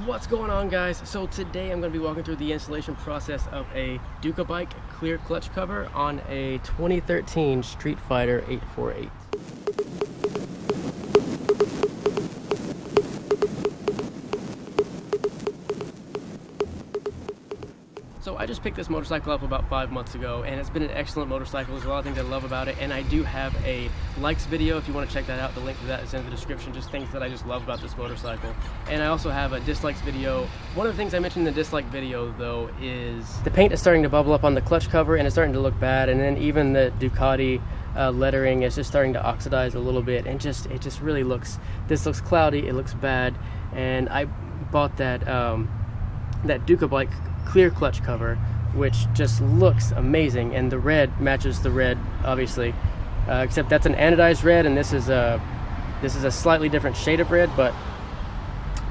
What's going on, guys? So today I'm going to be walking through the installation process of a Ducabike clear clutch cover on a 2013 Streetfighter 848. So I just picked this motorcycle up about 5 months ago, and it's been an excellent motorcycle. There's a lot of things I love about it, and I do have a likes video if you want to check that out. The link to that is in the description, just things that I just love about this motorcycle. And I also have a dislikes video. One of the things I mentioned in the dislike video though is the paint is starting to bubble up on the clutch cover and it's starting to look bad, and then even the Ducati lettering is just starting to oxidize a little bit, and it just really looks, this looks cloudy, it looks bad. And I bought that that Ducabike clear clutch cover, which just looks amazing, and the red matches the red, obviously, except that's an anodized red, and this is a slightly different shade of red, but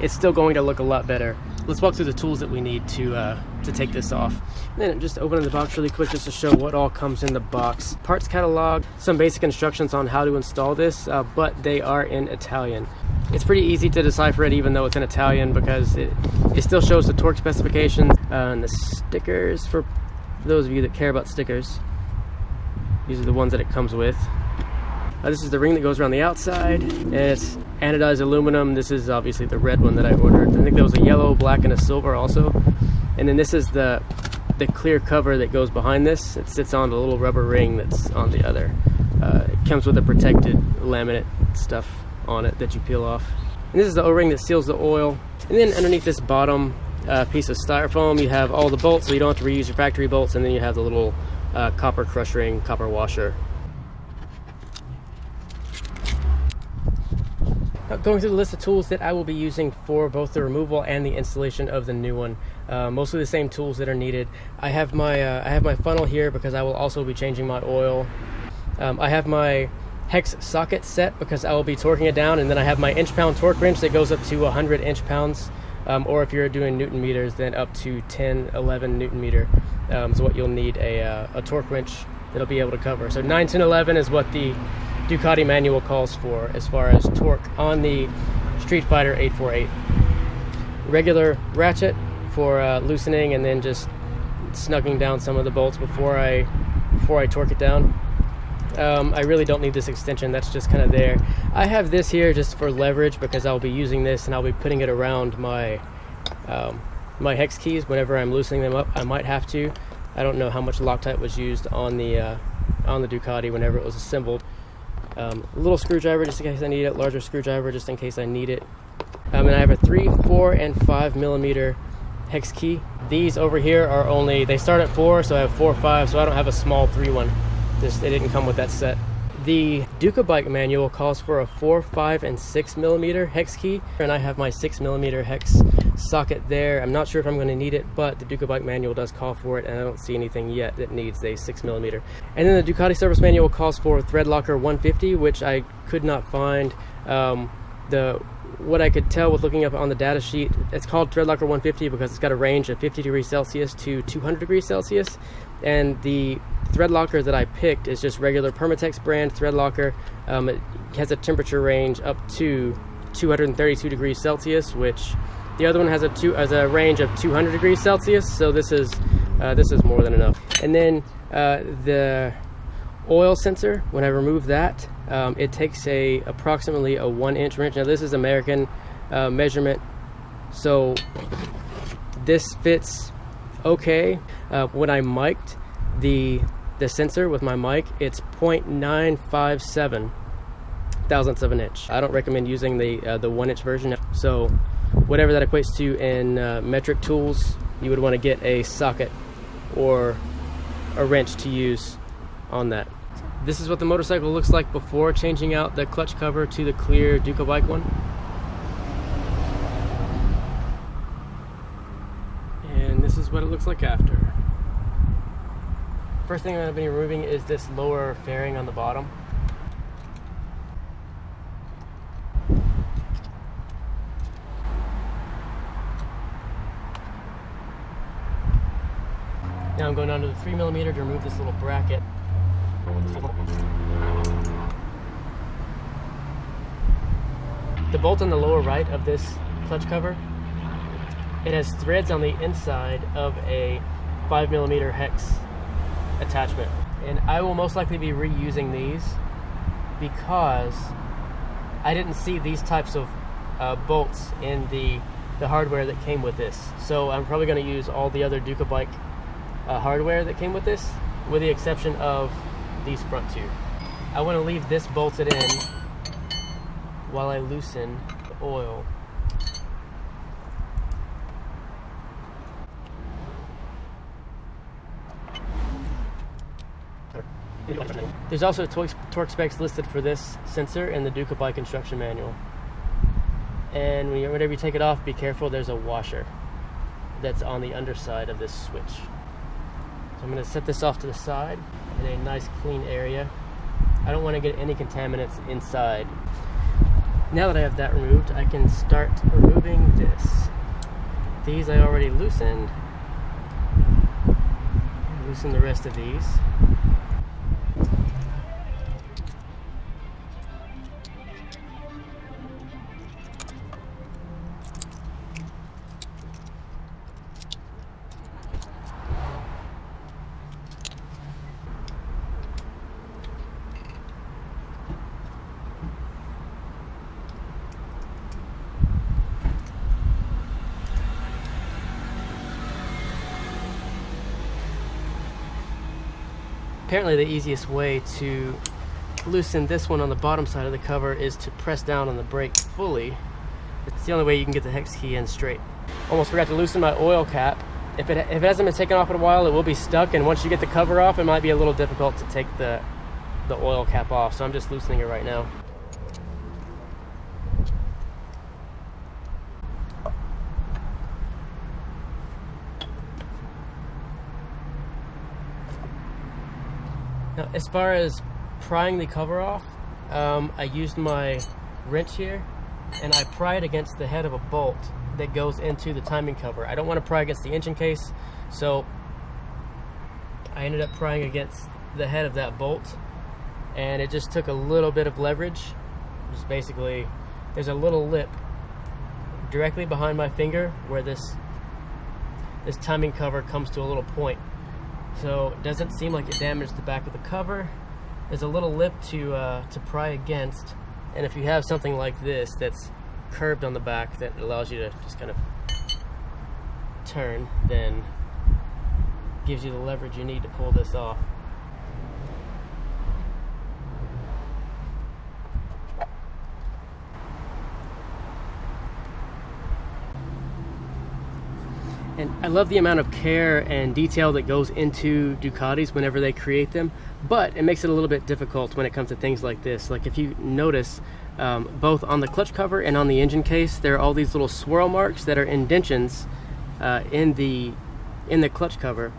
it's still going to look a lot better. Let's walk through the tools that we need to take this off. And then just opening the box really quick just to show what all comes in the box. Parts catalog, some basic instructions on how to install this, but they are in Italian. It's pretty easy to decipher it even though it's in Italian, because it still shows the torque specifications and the stickers for those of you that care about stickers. These are the ones that it comes with. This is the ring that goes around the outside, and it's anodized aluminum. This is obviously the red one that I ordered. I think there was a yellow, black, and a silver also. And then this is the clear cover that goes behind this. It sits on the little rubber ring that's on the other. It comes with a protected laminate stuff on it that you peel off. And this is the O-ring that seals the oil. And then underneath this bottom piece of styrofoam, you have all the bolts, so you don't have to reuse your factory bolts, and then you have the little copper crush ring, copper washer. Going through the list of tools that I will be using for both the removal and the installation of the new one. Mostly the same tools that are needed. I have my funnel here because I will also be changing my oil. I have my hex socket set because I will be torquing it down, and then I have my inch-pound torque wrench that goes up to 100 inch-pounds, or if you're doing newton meters, then up to 10, 11 newton meter. So what you'll need a torque wrench that'll be able to cover. So 9, 10, 11 is what the Ducati manual calls for as far as torque on the Streetfighter 848. Regular ratchet for loosening and then just snugging down some of the bolts before I torque it down. I really don't need this extension, that's just kind of there. I have this here just for leverage because I'll be using this and I'll be putting it around my my hex keys whenever I'm loosening them up. I might have to. I don't know how much Loctite was used on the Ducati whenever it was assembled. A little screwdriver just in case I need it, larger screwdriver just in case I need it. And I have a 3, 4, and 5 millimeter hex key. These over here are only, they start at 4, so I have 4, 5, so I don't have a small 3 one. They didn't come with that set. The Ducabike manual calls for a 4, 5, and 6 millimeter hex key, and I have my 6 millimeter hex socket there. I'm not sure if I'm going to need it, but the Ducabike manual does call for it, and I don't see anything yet that needs a 6 millimeter. And then the Ducati service manual calls for thread locker 150, which I could not find. What I could tell with looking up on the data sheet, it's called thread locker 150 because it's got a range of 50 degrees Celsius to 200 degrees Celsius, and the thread locker that I picked is just regular Permatex brand thread locker. It has a temperature range up to 232 degrees Celsius, which the other one has a range of 200 degrees Celsius, so this is more than enough. And then the oil sensor, when I remove that, it takes approximately a 1-inch wrench. Now this is American measurement, so this fits okay. When I mic'd the sensor with my mic, it's 0.957 thousandths of an inch. I don't recommend using the 1-inch version. So whatever that equates to in metric tools, you would want to get a socket or a wrench to use on that. This is what the motorcycle looks like before changing out the clutch cover to the clear Ducabike one. And this is what it looks like after. First thing I'm going to be removing is this lower fairing on the bottom. Now I'm going down to the 3 millimeter to remove this little bracket. The bolt on the lower right of this clutch cover It has threads on the inside of a 5mm hex attachment, and I will most likely be reusing these because I didn't see these types of bolts in the hardware that came with this. So I'm probably going to use all the other Ducabike hardware that came with this, with the exception of these front two. I want to leave this bolted in while I loosen the oil. There's also torque specs listed for this sensor in the Ducabike instruction manual. And whenever you take it off, be careful, there's a washer that's on the underside of this switch. So I'm going to set this off to the side in a nice clean area. I don't want to get any contaminants inside. Now that I have that removed, I can start removing this. These I already loosened. Loosen the rest of these. Apparently the easiest way to loosen this one on the bottom side of the cover is to press down on the brake fully. It's the only way you can get the hex key in straight. Almost forgot to loosen my oil cap. If it hasn't been taken off in a while, it will be stuck, and once you get the cover off, it might be a little difficult to take the oil cap off, so I'm just loosening it right now. Now, as far as prying the cover off, I used my wrench here and I pry it against the head of a bolt that goes into the timing cover. I don't want to pry against the engine case, so I ended up prying against the head of that bolt, and it just took a little bit of leverage. Just basically, there's a little lip directly behind my finger where this timing cover comes to a little point. So it doesn't seem like it damaged the back of the cover. There's a little lip to pry against, and if you have something like this that's curved on the back that allows you to just kind of turn, then gives you the leverage you need to pull this off. And I love the amount of care and detail that goes into Ducatis whenever they create them, but it makes it a little bit difficult when it comes to things like this. Like if you notice, both on the clutch cover and on the engine case, there are all these little swirl marks that are indentions in the clutch cover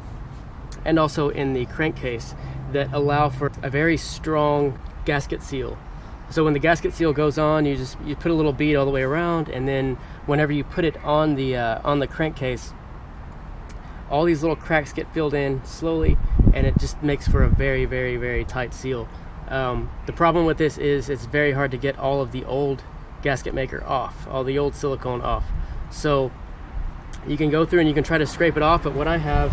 and also in the crankcase that allow for a very strong gasket seal. So when the gasket seal goes on, you put a little bead all the way around, and then whenever you put it on the crankcase, all these little cracks get filled in slowly, and it just makes for a very, very, very tight seal. The problem with this is it's very hard to get all of the old gasket maker off, all the old silicone off. So you can go through and you can try to scrape it off, but what I have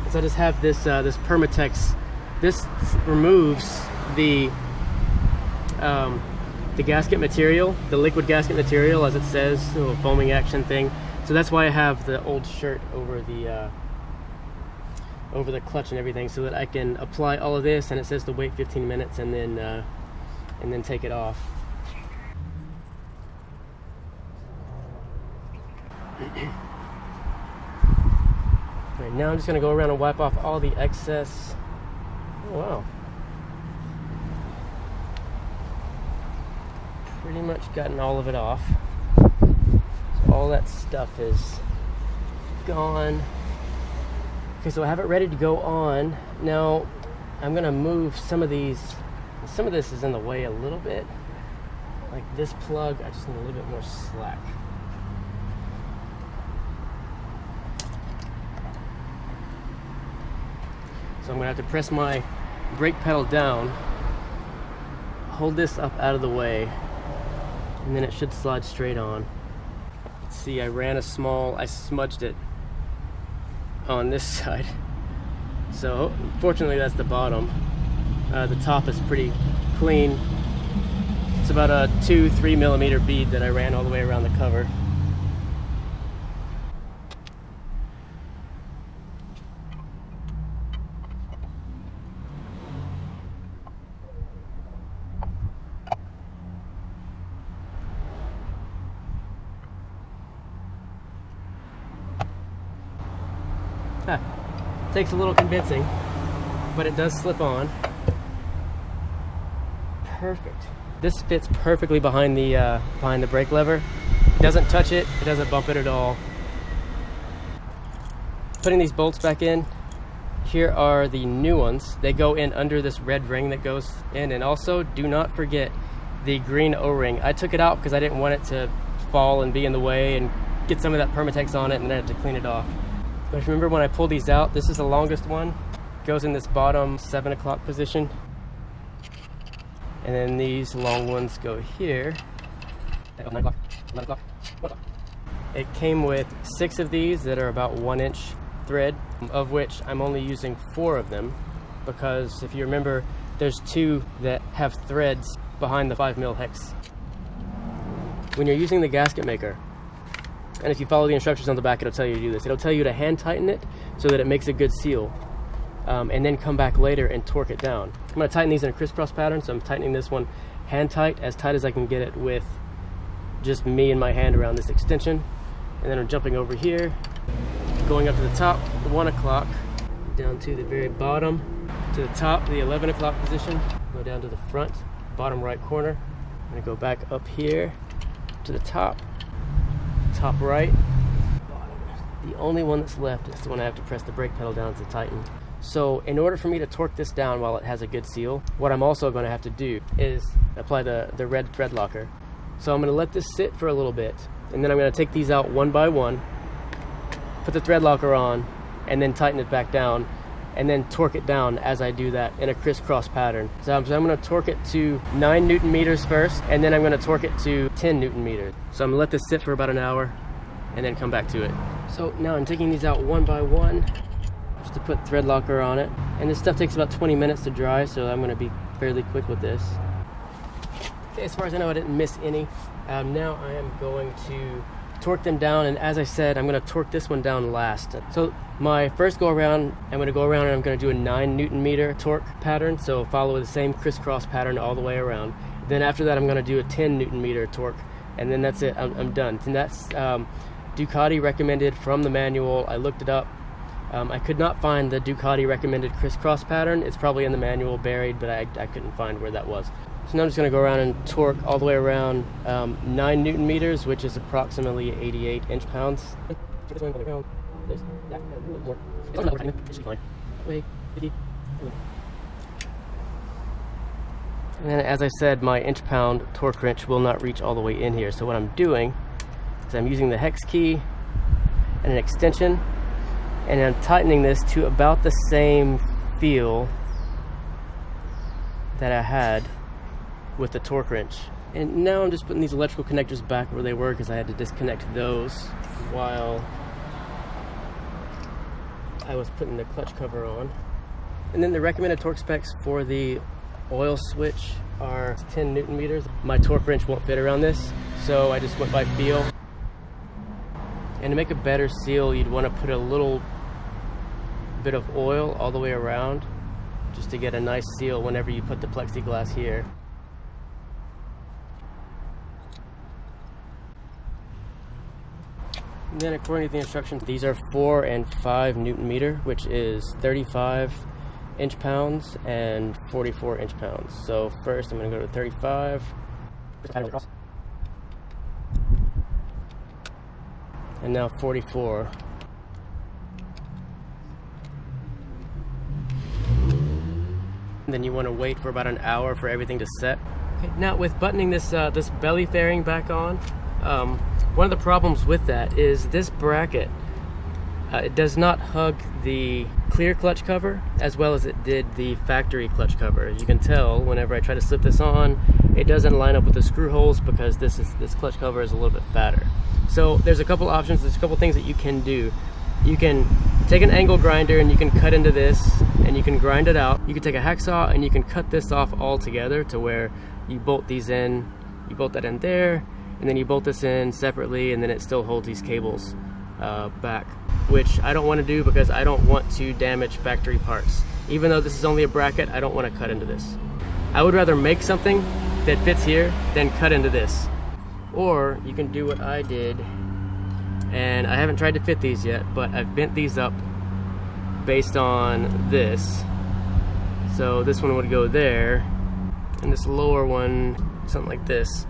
is I just have this Permatex. This removes the gasket material, the liquid gasket material, as it says, a little foaming action thing. So that's why I have the old shirt over the clutch and everything, so that I can apply all of this, and it says to wait 15 minutes and then take it off. Right, now I'm just going to go around and wipe off all the excess. Oh, wow. Pretty much gotten all of it off. So all that stuff is gone. Okay, so I have it ready to go on. Now I'm gonna move some of these. Some of this is in the way a little bit. Like this plug, I just need a little bit more slack. So I'm gonna have to press my brake pedal down, hold this up out of the way, and then it should slide straight on. see, I smudged it on this side. So fortunately that's the bottom. The top is pretty clean. It's about a 2-3 millimeter bead that I ran all the way around the cover. Takes a little convincing, but it does slip on. Perfect. This fits perfectly behind the brake lever. It doesn't touch it, it doesn't bump it at all. Putting these bolts back in, here are the new ones. They go in under this red ring that goes in, and also do not forget the green O-ring. I took it out because I didn't want it to fall and be in the way and get some of that Permatex on it, and then I had to clean it off. But if you remember when I pulled these out, this is the longest one. It goes in this bottom 7 o'clock position. And then these long ones go here. 9 o'clock, 11 o'clock, 1 o'clock. It came with 6 of these that are about 1-inch thread, of which I'm only using 4 of them, because if you remember, there's 2 that have threads behind the 5mm hex. When you're using the gasket maker, and if you follow the instructions on the back, it'll tell you to do this. It'll tell you to hand tighten it so that it makes a good seal, and then come back later and torque it down. I'm going to tighten these in a crisscross pattern, so I'm tightening this one hand tight, as tight as I can get it with just me and my hand around this extension. And then I'm jumping over here, going up to the top, the 1 o'clock, down to the very bottom, to the top, the 11 o'clock position, go down to the front, bottom right corner. I'm going to go back up here to the top right. The only one that's left is the one I have to press the brake pedal down to tighten. So in order for me to torque this down while it has a good seal, what I'm also going to have to do is apply the red thread locker. So I'm going to let this sit for a little bit, and then I'm going to take these out one by one, put the thread locker on, and then tighten it back down, and then torque it down as I do that in a crisscross pattern. So I'm going to torque it to 9 Newton meters first, and then I'm going to torque it to 10 Newton meters. So I'm going to let this sit for about an hour and then come back to it. So now I'm taking these out one by one just to put thread locker on it. And this stuff takes about 20 minutes to dry, so I'm going to be fairly quick with this. Okay, as far as I know, I didn't miss any. Now I am going to torque them down, and as I said, I'm going to torque this one down last. So my first go around, I'm going to go around and I'm going to do a 9 Newton meter torque pattern, so follow the same crisscross pattern all the way around. Then after that I'm going to do a 10 Newton meter torque, and then that's it. I'm done. And that's Ducati recommended from the manual. I looked it up. I could not find the Ducati recommended crisscross pattern. It's probably in the manual buried, but I couldn't find where that was. So now I'm just going to go around and torque all the way around 9 Newton meters, which is approximately 88 inch-pounds. And then, as I said, my inch-pound torque wrench will not reach all the way in here. So what I'm doing is I'm using the hex key and an extension, and I'm tightening this to about the same feel that I had with the torque wrench. And now I'm just putting these electrical connectors back where they were, because I had to disconnect those while I was putting the clutch cover on. And then the recommended torque specs for the oil switch are 10 Newton meters. My torque wrench won't fit around this, so I just went by feel. And to make a better seal, you'd want to put a little bit of oil all the way around, just to get a nice seal whenever you put the plexiglass here. And then according to the instructions, these are 4 and 5 Newton meter, which is 35 inch-pounds and 44 inch-pounds. So first I'm going to go to 35, and now 44. And then you want to wait for about an hour for everything to set. Okay, now with buttoning this this belly fairing back on, one of the problems with that is this bracket, it does not hug the clear clutch cover as well as it did the factory clutch cover. As you can tell, whenever I try to slip this on, it doesn't line up with the screw holes because this clutch cover is a little bit fatter. So there's a couple options, there's a couple things that you can do. You can take an angle grinder and you can cut into this and you can grind it out. You can take a hacksaw and you can cut this off all together to where you bolt these in, you bolt that in there, and then you bolt this in separately, and then it still holds these cables back, which I don't want to do because I don't want to damage factory parts. Even though this is only a bracket, I don't want to cut into this. I would rather make something that fits here than cut into this. Or you can do what I did, and I haven't tried to fit these yet, but I've bent these up based on this. So this one would go there, and this lower one, something like this.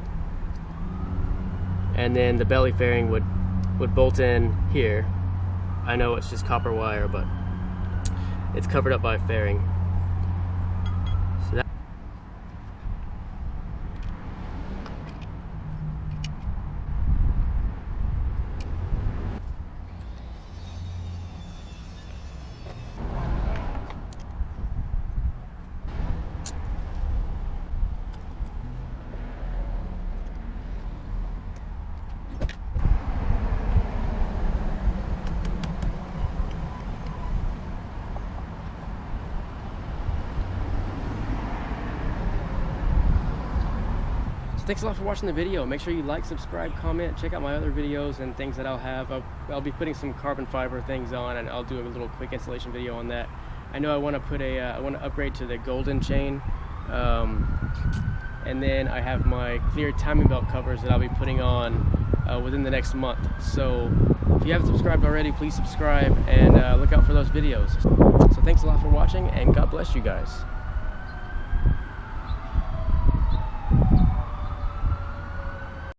And then the belly fairing would bolt in here. I know it's just copper wire, but it's covered up by fairing. So that thanks a lot for watching the video. Make sure you like, subscribe, comment, check out my other videos and things that I'll have. I'll be putting some carbon fiber things on, and I'll do a little quick installation video on that. I know I want to put I want to upgrade to the golden chain, and then I have my clear timing belt covers that I'll be putting on within the next month. So if you haven't subscribed already, please subscribe and look out for those videos. So thanks a lot for watching, and God bless you guys.